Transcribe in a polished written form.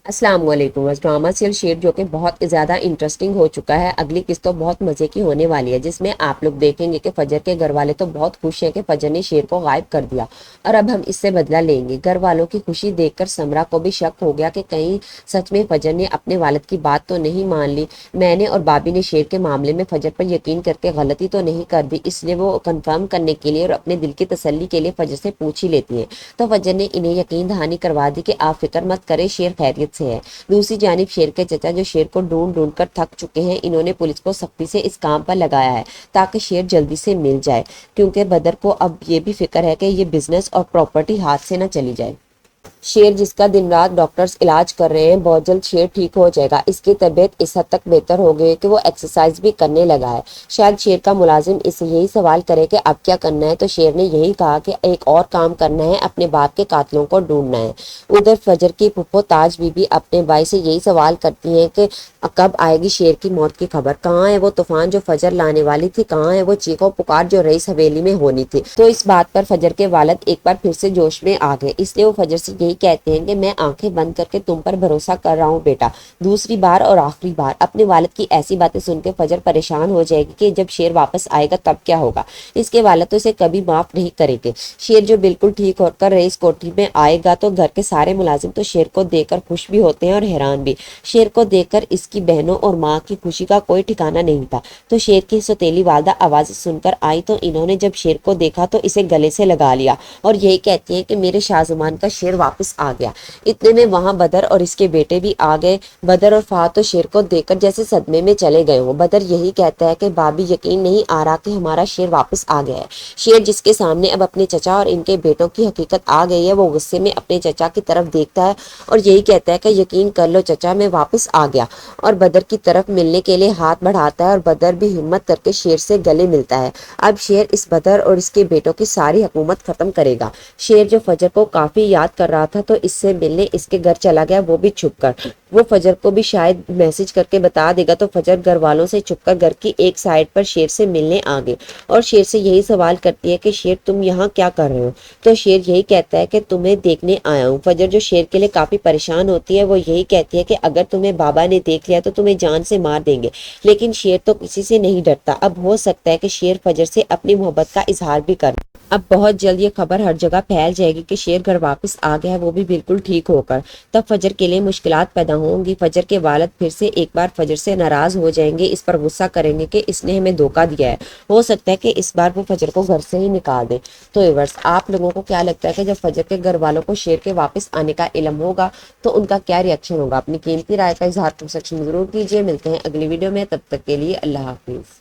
السلام علیکم. بس ڈرامہ سیریل شیر جو کہ بہت زیادہ انٹرسٹنگ ہو چکا ہے. اگلی قسط تو بہت مزے کی ہونے والی ہے، جس میں آپ لوگ دیکھیں گے کہ فجر کے گھر والے تو بہت خوش ہیں کہ فجر نے شیر کو غائب کر دیا اور اب ہم اس سے بدلہ لیں گے. گھر والوں کی خوشی دیکھ کر سمرا کو بھی شک ہو گیا کہ کہیں سچ میں فجر نے اپنے والد کی بات تو نہیں مان لی. میں نے اور بابی نے شیر کے معاملے میں فجر پر یقین کر کے غلطی تو نہیں کر دی، اس لیے وہ کنفرم کرنے کے لیے اور اپنے دل کی تسلی کے لیے فجر سے پوچھ ہی لیتی ہیں. تو فجر نے انہیں یقین دہانی کروا دی کہ آپ فکر مت کریں، شیر خیریت سے ہے. دوسری جانب شیر کے چچا جو شیر کو ڈھونڈ ڈھونڈ کر تھک چکے ہیں، انہوں نے پولیس کو سختی سے اس کام پر لگایا ہے تاکہ شیر جلدی سے مل جائے، کیونکہ بدر کو اب یہ بھی فکر ہے کہ یہ بزنس اور پراپرٹی ہاتھ سے نہ چلی جائے. شیر جس کا دن رات ڈاکٹرز علاج کر رہے ہیں، بہت جلد شیر ٹھیک ہو جائے گا. اس کی طبیعت اس حد تک بہتر ہو گئی ہے کہ وہ ایکسرسائز بھی کرنے لگا ہے. شاید شیر کا ملازم اسے یہی سوال کرے کہ اب کیا کرنا ہے، تو شیر نے یہی کہا کہ ایک اور کام کرنا ہے، اپنے باپ کے قاتلوں کو ڈھونڈنا ہے. ادھر فجر کی پھپھو تاج بی بی اپنے بھائی سے یہی سوال کرتی ہیں کہ کب آئے گی شیر کی موت کی خبر، کہاں ہے وہ طوفان جو فجر لانے والی تھی، کہاں ہے وہ چیخو پکار جو رئیس حویلی میں ہونی تھی. تو اس بات پر فجر کے والد ایک بار پھر سے جوش میں آ گئے، اس لیے وہ فجر سے یہی کہتے ہیں کہ میں آنکھیں بند کر کے تم پر بھروسہ کر رہا ہوں بیٹا، دوسری بار اور آخری بار. اپنے والد کی ایسی باتیں سن کے فجر پریشان ہو جائے گی کہ جب شیر واپس آئے گا تب کیا ہوگا. اس کے والد تو اسے کبھی معاف نہیں کریں گے. شیر جو بالکل ٹھیک ہو کر رئیس کوٹھی میں آئے گا تو گھر کے سارے ملازم تو شیر کو دیکھ کر خوش بھی ہوتے ہیں اور حیران بھی. شیر کو دیکھ کر اس کی بہنوں اور ماں کی خوشی کا کوئی ٹھکانہ نہیں تھا. تو شیر کی سوتیلی والدہ آوازیں سن کر آئی تو انہوں نے جب شیر کو دیکھا تو اسے گلے سے لگا لیا اور یہی کہتی ہیں کہ میرے شاہزمان کا شیر واپس آ گیا. اتنے میں وہاں بدر اور اس کے بیٹے بھی آ گئے. بدر اور فہد تو شیر کو دیکھ کر جیسے صدمے میں چلے گئے ہوں. بدر یہی کہتا ہے کہ بابی یقین نہیں آ رہا کہ ہمارا شیر واپس آ گیا ہے. شیر جس کے سامنے اب اپنے چچا اور ان کے بیٹوں کی حقیقت آ گئی ہے، وہ غصے میں اپنے چچا کی طرف دیکھتا ہے اور یہی کہتا ہے کہ یقین کر لو چچا، میں واپس آ گیا، اور بدر کی طرف ملنے کے لیے ہاتھ بڑھاتا ہے اور بدر بھی ہمت کر کے شیر سے گلے ملتا ہے. اب شیر اس بدر اور اس کے بیٹوں کی ساری حکومت ختم کرے گا. شیر جو فجر کو کافی یاد کر رہا تھا تو اس سے ملنے اس کے گھر چلا گیا، وہ بھی چھپ کر. وہ فجر کو بھی شاید میسج کر کے بتا دے گا، تو فجر گھر والوں سے چھپ کر گھر کی ایک سائڈ پر شیر سے ملنے آ گئی اور شیر سے یہی سوال کرتی ہے کہ شیر تم یہاں کیا کر رہے ہو. تو شیر یہی کہتا ہے کہ تمہیں دیکھنے آیا ہوں. فجر جو شیر کے لیے کافی پریشان ہوتی ہے، وہ یہی کہتی ہے کہ اگر تمہیں بابا نے دیکھ لیا تو تمہیں جان سے مار دیں گے. لیکن شیر تو کسی سے نہیں ڈرتا. اب ہو سکتا ہے کہ شیر فجر سے اپنی محبت کا اظہار بھی کر. اب بہت جلد یہ خبر ہر جگہ پھیل جائے گی کہ شیر گھر واپس آ گیا ہے، وہ بھی بالکل ٹھیک ہو کر. تب فجر کے لیے مشکلات پیدا ہوں گی. فجر کے والد پھر سے ایک بار فجر سے ناراض ہو جائیں گے، اس پر غصہ کریں گے کہ اس نے ہمیں دھوکہ دیا ہے. ہو سکتا ہے کہ اس بار وہ فجر کو گھر سے ہی نکال دے. تو ایورز آپ لوگوں کو کیا لگتا ہے کہ جب فجر کے گھر والوں کو شیر کے واپس آنے کا علم ہوگا تو ان کا کیا ریئیکشن ہوگا؟ اپنی قیمتی رائے کا اظہار کمنٹ سیکشن میں ضرور کیجیے. ملتے ہیں اگلی ویڈیو میں، تب تک کے لیے اللہ حافظ.